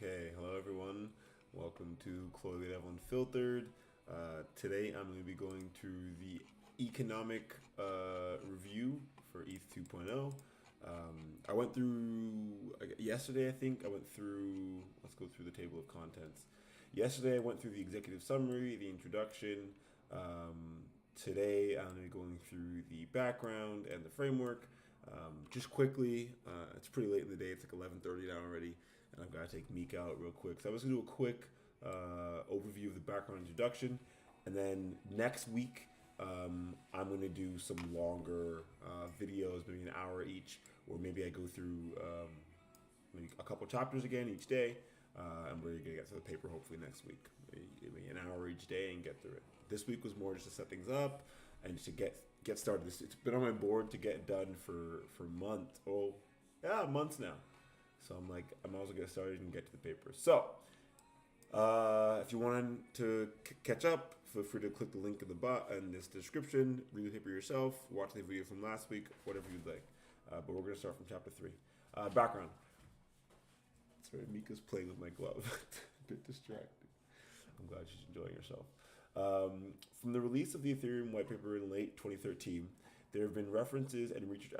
Okay, hello everyone. Welcome to Chloethedev Unfiltered. Today I'm going to be going through the economic review for ETH 2.0. I went through yesterday. I think I went through. Let's go through the table of contents. Yesterday I went through the executive summary, the introduction. Today I'm going to be going through the background and the framework. Just quickly, it's pretty late in the day. It's like 11:30 now already, and I've got to take Meek out real quick. So I was going to do a quick overview of the background introduction, and then next week I'm going to do some longer videos, maybe an hour each, or maybe I go through maybe a couple chapters again each day, and we're going to get to the paper hopefully next week. Maybe an hour each day and get through it. This week was more just to set things up and just to get started. It's been on my board to get done for months. Months now. So I'm like, I might as well get started and get to the paper. So if you want to catch up, feel free to click the link in in this description. Read the paper yourself. Watch the video from last week. Whatever you'd like. But we're going to start from chapter 3. Background. Sorry, Mika's playing with my glove. A bit distracted. I'm glad she's enjoying herself. From the release of the Ethereum white paper in late 2013, there have been references and research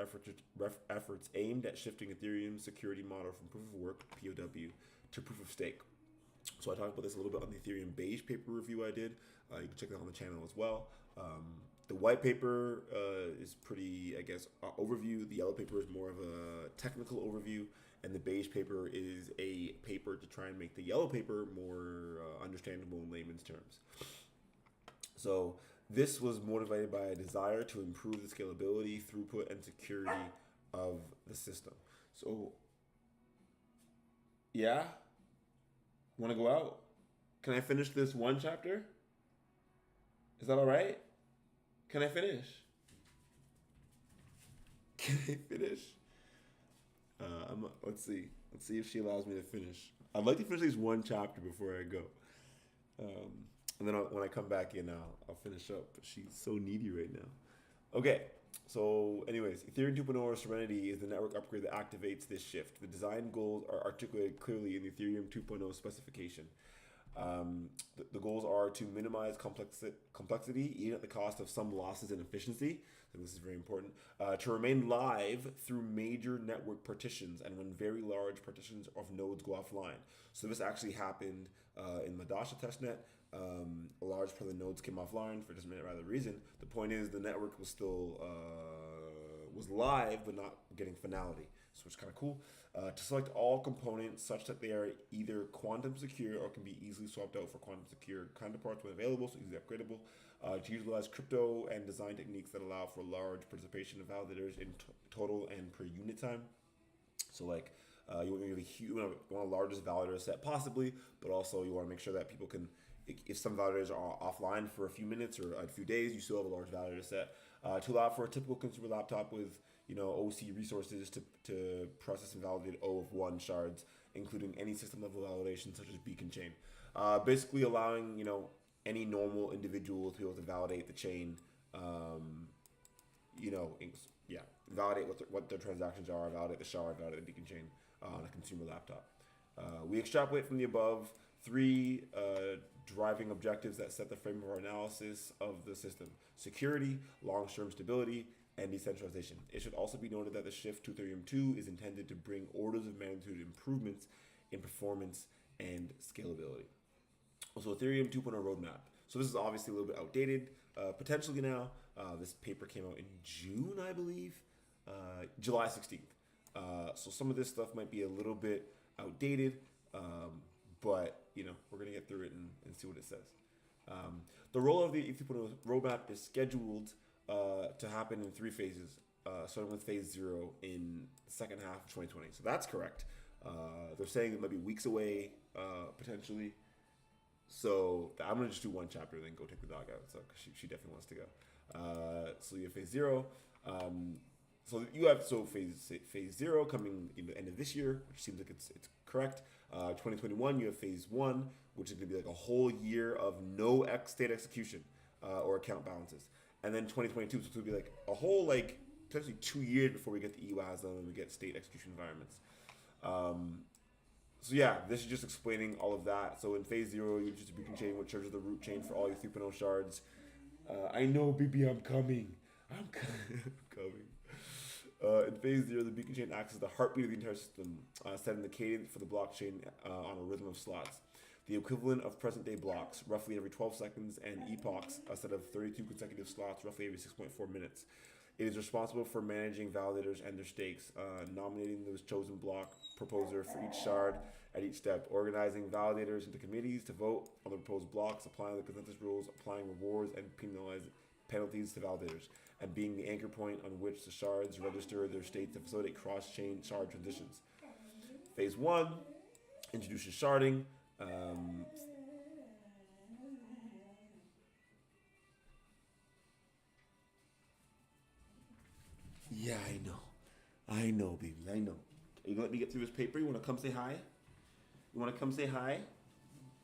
efforts aimed at shifting Ethereum's security model from proof of work, POW, to proof of stake. So I talked about this a little bit on the Ethereum beige paper review I did. You can check that on the channel as well. The white paper is pretty, overview. The yellow paper is more of a technical overview, and the beige paper is a paper to try and make the yellow paper more understandable in layman's terms. So this was motivated by a desire to improve the scalability, throughput, and security of the system. So, yeah, want to go out? Can I finish this one chapter? Is that all right? Can I finish? Can I finish? Let's see. Let's see if she allows me to finish. I'd like to finish at least one chapter before I go. And then when I come back in, I'll finish up. But she's so needy right now. Okay. So anyways, Ethereum 2.0 or Serenity is the network upgrade that activates this shift. The design goals are articulated clearly in the Ethereum 2.0 specification. The goals are to minimize complexity, even at the cost of some losses in efficiency. So this is very important. To remain live through major network partitions and when very large partitions of nodes go offline. So this actually happened in Madasha testnet. A large part of the nodes came offline for just a minute rather reason. The point is the network was still was live but not getting finality, so it's kind of cool. To select all components such that they are either quantum secure or can be easily swapped out for quantum secure counterparts when available, so easily upgradable. To utilize crypto and design techniques that allow for large participation of validators in total and per unit time. So like you want the largest validator set possibly, but also you want to make sure that people can, if some validators are offline for a few minutes or a few days, you still have a large validator set. To allow for a typical consumer laptop with OC resources to process and validate O of 1 shards, including any system level validation such as beacon chain. Basically allowing any normal individual to be able to validate the chain. Validate what their transactions are, validate the shard, validate the beacon chain on a consumer laptop. We extrapolate from the above 3 driving objectives that set the frame of our analysis of the system: security, long-term stability, and decentralization. It should also be noted that the shift to Ethereum 2 is intended to bring orders of magnitude improvements in performance and scalability. Also, Ethereum 2.0 roadmap. So this is obviously a little bit outdated, potentially now. This paper came out in June, I believe, July 16th. So some of this stuff might be a little bit outdated, but we're gonna get through it and see what it says. The role of the ETH 2.0 roadmap is scheduled to happen in 3 phases, starting with phase 0 in the second half of 2020. So that's correct. They're saying it might be weeks away, potentially. So I'm gonna just do one chapter and then go take the dog out. So she definitely wants to go. So you have phase 0. Phase 0 coming in the end of this year, which seems like it's correct. 2021 you have phase 1, which is gonna be like a whole year of no state execution or account balances, and then 2022, so it's gonna be like a whole potentially 2 years before we get the EWASM and we get state execution environments. So yeah, this is just explaining all of that. So in phase 0, you use the beacon chain, which serves as the root chain for all your 3.0 shards. I know, BB, I'm coming. I'm coming. In phase 0, the beacon chain acts as the heartbeat of the entire system, setting the cadence for the blockchain on a rhythm of slots. The equivalent of present-day blocks, roughly every 12 seconds, and epochs, a set of 32 consecutive slots, roughly every 6.4 minutes. It is responsible for managing validators and their stakes, nominating the chosen block proposer for each shard at each step, organizing validators into committees to vote on the proposed blocks, applying the consensus rules, applying rewards and penalties to validators, and being the anchor point on which the shards register their states to facilitate cross-chain shard transitions. Phase 1 introduces sharding. Yeah, I know, baby. I know. Are you gonna let me get through this paper? You wanna come say hi? You wanna come say hi?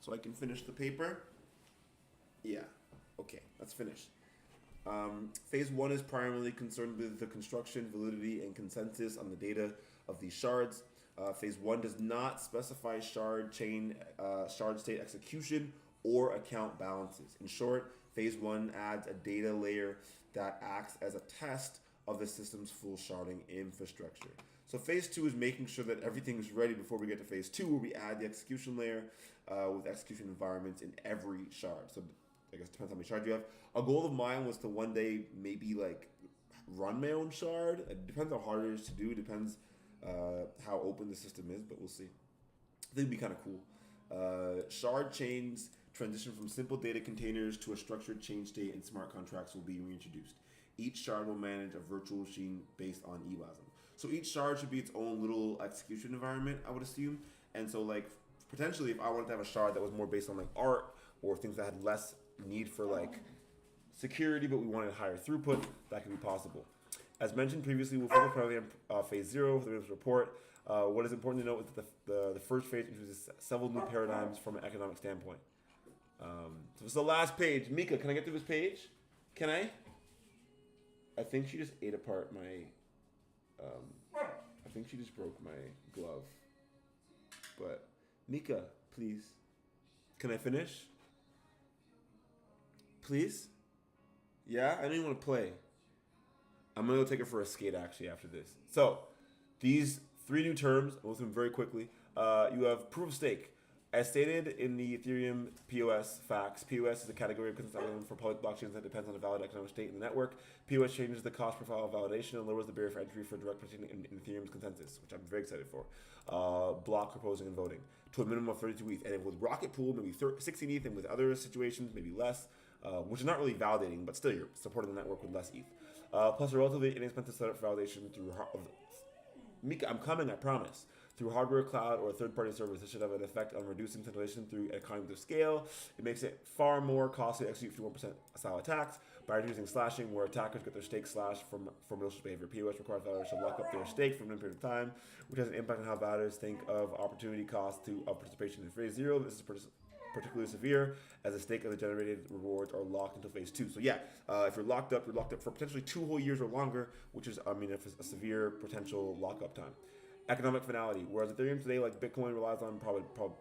So I can finish the paper? Yeah. Okay, let's finish. Phase 1 is primarily concerned with the construction, validity, and consensus on the data of these shards. Phase 1 does not specify shard state execution or account balances. In short, phase 1 adds a data layer that acts as a test of the system's full sharding infrastructure. So phase 2 is making sure that everything is ready before we get to phase 2, where we add the execution layer with execution environments in every shard. So I guess it depends how many shards you have. A goal of mine was to one day maybe like run my own shard. It depends how hard it is to do. It depends how open the system is, but we'll see. I think it'd be kind of cool. Shard chains transition from simple data containers to a structured chain state, and smart contracts will be reintroduced. Each shard will manage a virtual machine based on eval. So each shard should be its own little execution environment, I would assume. And so like potentially if I wanted to have a shard that was more based on like art or things that had less need for like security, but we wanted higher throughput, that could be possible. As mentioned previously, we'll focus primarily on phase 0 for the report. What is important to note is that the first phase introduces several new paradigms from an economic standpoint. So this is the last page. Mika, can I get through this page? Can I? I think she just ate apart my. I think she just broke my glove. But Mika, please. Can I finish? Please? Yeah? I don't even want to play. I'm going to go take her for a skate actually after this. So, these 3 new terms, I'll go through them very quickly. You have proof of stake. As stated in the Ethereum POS facts, POS is a category of consensus algorithm for public blockchains that depends on a valid economic state in the network. POS changes the cost profile of validation and lowers the barrier for entry for direct participation in Ethereum's consensus, which I'm very excited for. Block proposing and voting to a minimum of 32 ETH. And with Rocket Pool, maybe 16 ETH, and with other situations, maybe less, which is not really validating, but still you're supporting the network with less ETH. Plus a relatively inexpensive setup for validation through Mika, I'm coming, I promise. Through hardware, cloud, or a third-party service, this should have an effect on reducing centralization through economies of scale. It makes it far more costly to execute 51% style attacks by introducing slashing, where attackers get their stake slashed from malicious behavior. POS requires validators to lock up their stake for a period of time, which has an impact on how validators think of opportunity cost of participation in phase 0. This is particularly severe as the stake of the generated rewards are locked until phase 2. So yeah, if you're locked up for potentially 2 whole years or longer, which is, a severe potential lockup time. Economic finality. Whereas Ethereum today, like Bitcoin, relies on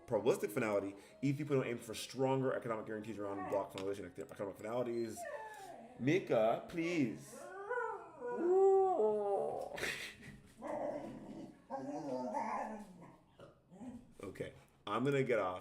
probabilistic finality, ETH 2.0 aims for stronger economic guarantees around block finalization. Economic finality is... Mika, please. Okay, I'm going to get off.